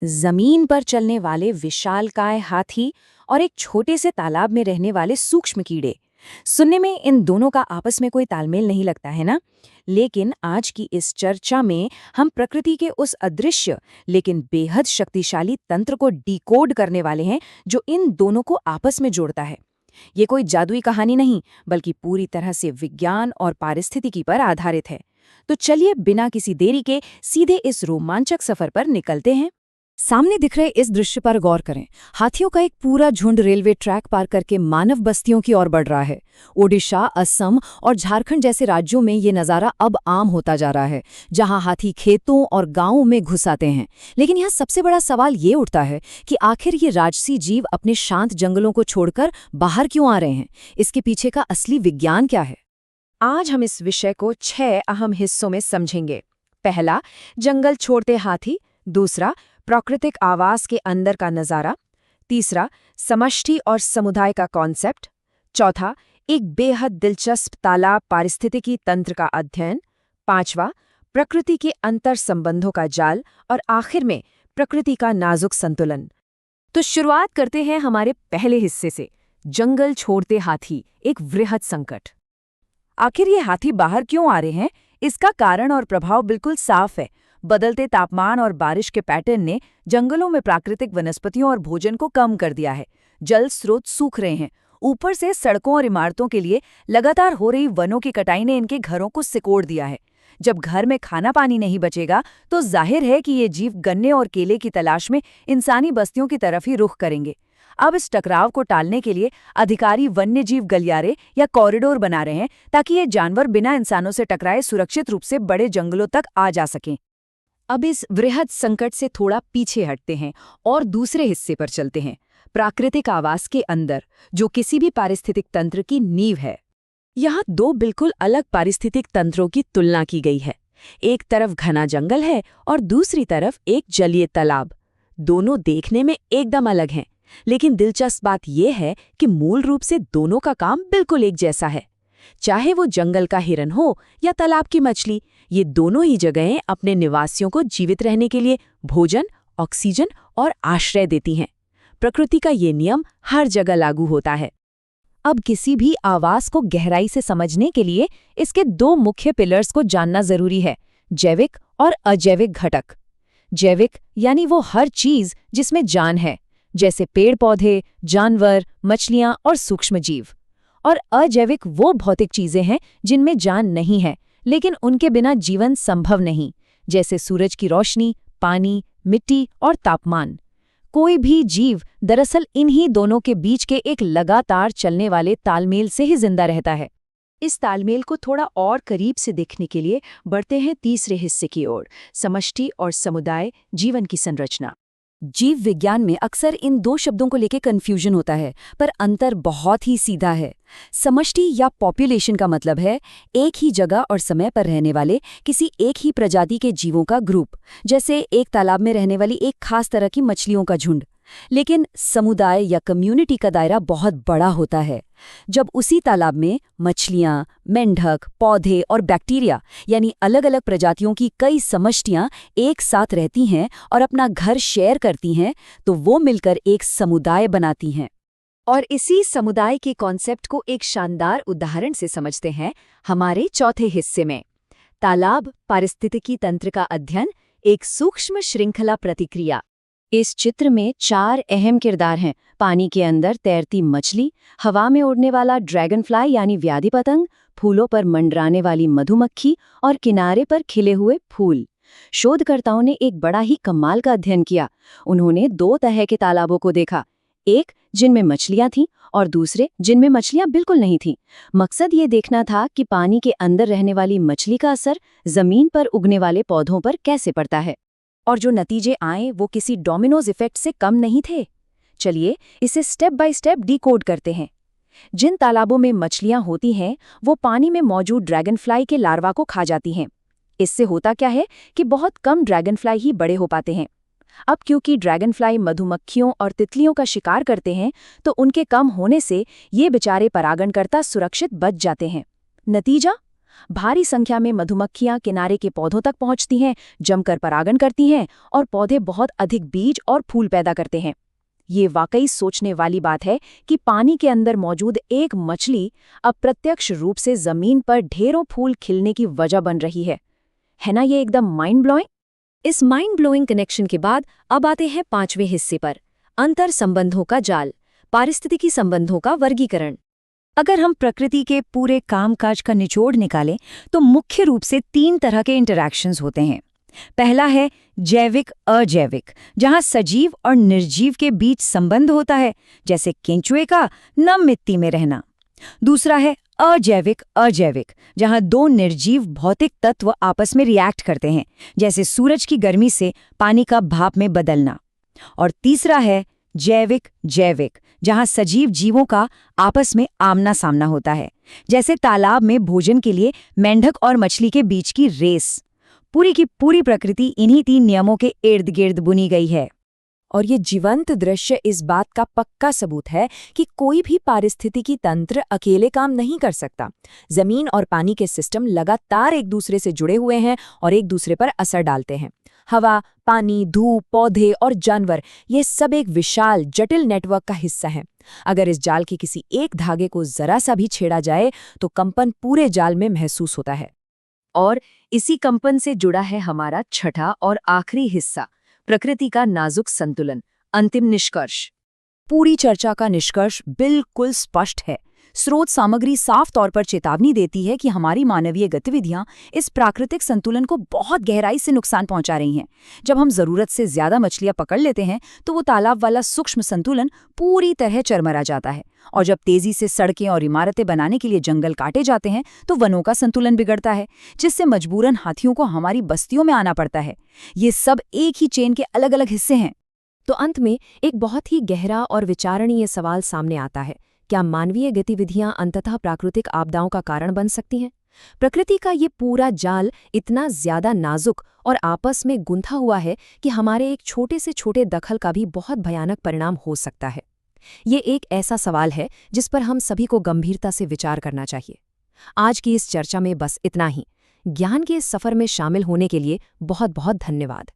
जमीन पर चलने वाले विशालकाय हाथी और एक छोटे से तालाब में रहने वाले सूक्ष्म कीड़े। सुनने में इन दोनों का आपस में कोई तालमेल नहीं लगता है ना। लेकिन आज की इस चर्चा में हम प्रकृति के उस अदृश्य लेकिन बेहद शक्तिशाली तंत्र को डिकोड करने वाले हैं जो इन दोनों को आपस में जोड़ता है। ये कोई जादुई कहानी नहीं, बल्कि पूरी तरह से विज्ञान और पारिस्थितिकी पर आधारित है। तो चलिए बिना किसी देरी के सीधे इस रोमांचक सफर पर निकलते हैं। सामने दिख रहे इस दृश्य पर गौर करें। हाथियों का एक पूरा झुंड रेलवे ट्रैक पार करके मानव बस्तियों की ओर बढ़ रहा है। ओडिशा, असम और झारखंड जैसे राज्यों में ये नज़ारा अब आम होता जा रहा है, जहां हाथी खेतों और गांवों में घुस आते हैं। लेकिन यहाँ सबसे बड़ा सवाल ये उठता है कि आखिर ये राजसी जीव अपने शांत जंगलों को छोड़कर बाहर क्यों आ रहे हैं? इसके पीछे का असली विज्ञान क्या है? आज हम इस विषय को 6 अहम हिस्सों में समझेंगे। पहला, जंगल छोड़ते हाथी। दूसरा, प्राकृतिक आवास के अंदर का नज़ारा। तीसरा, समष्टि और समुदाय का कॉन्सेप्ट। चौथा, एक बेहद दिलचस्प तालाब पारिस्थितिकी तंत्र का अध्ययन। पांचवा, प्रकृति के अंतर संबंधों का जाल। और आखिर में प्रकृति का नाजुक संतुलन। तो शुरुआत करते हैं हमारे पहले हिस्से से, जंगल छोड़ते हाथी, एक वृहद संकट। आखिर ये हाथी बाहर क्यों आ रहे हैं? इसका कारण और प्रभाव बिल्कुल साफ है। बदलते तापमान और बारिश के पैटर्न ने जंगलों में प्राकृतिक वनस्पतियों और भोजन को कम कर दिया है। जल स्रोत सूख रहे हैं। ऊपर से सड़कों और इमारतों के लिए लगातार हो रही वनों की कटाई ने इनके घरों को सिकोड़ दिया है। जब घर में खाना पानी नहीं बचेगा तो जाहिर है कि ये जीव गन्ने और केले की तलाश में इंसानी बस्तियों की तरफ ही रुख करेंगे। अब इस टकराव को टालने के लिए अधिकारी वन्यजीव गलियारे या कॉरिडोर बना रहे हैं, ताकि ये जानवर बिना इंसानों से टकराए सुरक्षित रूप से बड़े जंगलों तक आ जा सकें। अब इस वृहद संकट से थोड़ा पीछे हटते हैं और दूसरे हिस्से पर चलते हैं, प्राकृतिक आवास के अंदर, जो किसी भी पारिस्थितिक तंत्र की नींव है। यहाँ दो बिल्कुल अलग पारिस्थितिक तंत्रों की तुलना की गई है। एक तरफ घना जंगल है और दूसरी तरफ एक जलीय तालाब। दोनों देखने में एकदम अलग हैं, लेकिन दिलचस्प बात यह है कि मूल रूप से दोनों का काम बिल्कुल एक जैसा है। चाहे वो जंगल का हिरन हो या तालाब की मछली, ये दोनों ही जगहें अपने निवासियों को जीवित रहने के लिए भोजन, ऑक्सीजन और आश्रय देती हैं। प्रकृति का ये नियम हर जगह लागू होता है। अब किसी भी आवास को गहराई से समझने के लिए इसके दो मुख्य पिलर्स को जानना जरूरी है, जैविक और अजैविक घटक। जैविक यानी वो हर चीज जिसमें जान है, जैसे पेड़ पौधे, जानवर, मछलियां और सूक्ष्म जीव। और अजैविक वो भौतिक चीजें हैं जिनमें जान नहीं है, लेकिन उनके बिना जीवन संभव नहीं, जैसे सूरज की रोशनी, पानी, मिट्टी और तापमान। कोई भी जीव दरअसल इन्हीं दोनों के बीच के एक लगातार चलने वाले तालमेल से ही जिंदा रहता है। इस तालमेल को थोड़ा और करीब से देखने के लिए बढ़ते हैं तीसरे हिस्से की ओर, समष्टि और समुदाय, जीवन की संरचना। जीव विज्ञान में अक्सर इन दो शब्दों को लेकर कन्फ्यूजन होता है, पर अंतर बहुत ही सीधा है। समष्टि या पॉपुलेशन का मतलब है एक ही जगह और समय पर रहने वाले किसी एक ही प्रजाति के जीवों का ग्रुप, जैसे एक तालाब में रहने वाली एक खास तरह की मछलियों का झुंड। लेकिन समुदाय या कम्युनिटी का दायरा बहुत बड़ा होता है। जब उसी तालाब में मछलियां, मेंढक, पौधे और बैक्टीरिया यानी अलग अलग प्रजातियों की कई समष्टियां एक साथ रहती हैं और अपना घर शेयर करती हैं, तो वो मिलकर एक समुदाय बनाती हैं। और इसी समुदाय के कॉन्सेप्ट को एक शानदार उदाहरण से समझते हैं हमारे चौथे हिस्से में, तालाब पारिस्थितिकी तंत्र का अध्ययन, एक सूक्ष्म श्रृंखला प्रतिक्रिया। इस चित्र में 4 अहम किरदार हैं: पानी के अंदर तैरती मछली, हवा में उड़ने वाला ड्रैगन फ्लाई यानी व्याधि पतंग, फूलों पर मंडराने वाली मधुमक्खी और किनारे पर खिले हुए फूल। शोधकर्ताओं ने एक बड़ा ही कमाल का अध्ययन किया। उन्होंने 2 तरह के तालाबों को देखा, एक जिनमें मछलियां थीं और दूसरे जिनमें मछलियां बिल्कुल नहीं थीं। मकसद ये देखना था कि पानी के अंदर रहने वाली मछली का असर जमीन पर उगने वाले पौधों पर कैसे पड़ता है। और जो नतीजे आए वो किसी डोमिनोज इफेक्ट से कम नहीं थे। चलिए इसे स्टेप बाय स्टेप डिकोड करते हैं। जिन तालाबों में मछलियां होती हैं वो पानी में मौजूद ड्रैगनफ्लाई के लार्वा को खा जाती हैं। इससे होता क्या है कि बहुत कम ड्रैगनफ्लाई ही बड़े हो पाते हैं। अब क्योंकि ड्रैगनफ्लाई मधुमक्खियों और तितलियों का शिकार करते हैं, तो उनके कम होने से ये बेचारे परागणकर्ता सुरक्षित बच जाते हैं। नतीजा, भारी संख्या में मधुमक्खियां किनारे के पौधों तक पहुंचती हैं, जमकर परागण करती हैं और पौधे बहुत अधिक बीज और फूल पैदा करते हैं। ये वाकई सोचने वाली बात है कि पानी के अंदर मौजूद एक मछली अप्रत्यक्ष रूप से जमीन पर ढेरों फूल खिलने की वजह बन रही है ना? ये एकदम माइंड ब्लोइंग। इस माइंड ब्लोइंग कनेक्शन के बाद अब आते हैं 5वें हिस्से पर, अंतर संबंधों का जाल, पारिस्थितिकी संबंधों का वर्गीकरण। अगर हम प्रकृति के पूरे कामकाज का निचोड़ निकालें तो मुख्य रूप से 3 तरह के इंटरैक्शंस होते हैं। पहला है जैविक अजैविक, जहां सजीव और निर्जीव के बीच संबंध होता है, जैसे केंचुए का नम मिट्टी में रहना। दूसरा है अजैविक अजैविक, जहां 2 निर्जीव भौतिक तत्व आपस में रिएक्ट करते हैं, जैसे सूरज की गर्मी से पानी का भाप में बदलना। और तीसरा है जैविक जैविक, जहां सजीव जीवों का आपस में आमना सामना होता है, जैसे तालाब में भोजन के लिए मेंढक और मछली के बीच की रेस। पूरी की पूरी प्रकृति इन्हीं 3 नियमों के इर्द गिर्द बुनी गई है। और ये जीवंत दृश्य इस बात का पक्का सबूत है कि कोई भी पारिस्थितिकी तंत्र अकेले काम नहीं कर सकता। जमीन और पानी के सिस्टम लगातार एक दूसरे से जुड़े हुए हैं और एक दूसरे पर असर डालते हैं। हवा, पानी, धूप, पौधे और जानवर, ये सब एक विशाल जटिल नेटवर्क का हिस्सा हैं। अगर इस जाल के किसी एक धागे को जरा सा भी छेड़ा जाए तो कंपन पूरे जाल में महसूस होता है। और इसी कंपन से जुड़ा है हमारा छठा और आखिरी हिस्सा, प्रकृति का नाजुक संतुलन, अंतिम निष्कर्ष। पूरी चर्चा का निष्कर्ष बिल्कुल स्पष्ट है। स्रोत सामग्री साफ तौर पर चेतावनी देती है कि हमारी मानवीय गतिविधियां इस प्राकृतिक संतुलन को बहुत गहराई से नुकसान पहुंचा रही हैं। जब हम जरूरत से ज्यादा मछलियां पकड़ लेते हैं तो वो तालाब वाला सूक्ष्म संतुलन पूरी तरह चरमरा जाता है, और जब तेजी से सड़कें और इमारतें बनाने के लिए जंगल काटे जाते हैं तो वनों का संतुलन बिगड़ता है, जिससे मजबूरन हाथियों को हमारी बस्तियों में आना पड़ता है। ये सब एक ही चेन के अलग अलग हिस्से हैं। तो अंत में एक बहुत ही गहरा और विचारणीय सवाल सामने आता है, क्या मानवीय गतिविधियां अंततः प्राकृतिक आपदाओं का कारण बन सकती हैं? प्रकृति का ये पूरा जाल इतना ज्यादा नाजुक और आपस में गुंथा हुआ है कि हमारे एक छोटे से छोटे दखल का भी बहुत भयानक परिणाम हो सकता है। ये एक ऐसा सवाल है जिस पर हम सभी को गंभीरता से विचार करना चाहिए। आज की इस चर्चा में बस इतना ही। ज्ञान के इस सफर में शामिल होने के लिए बहुत बहुत धन्यवाद।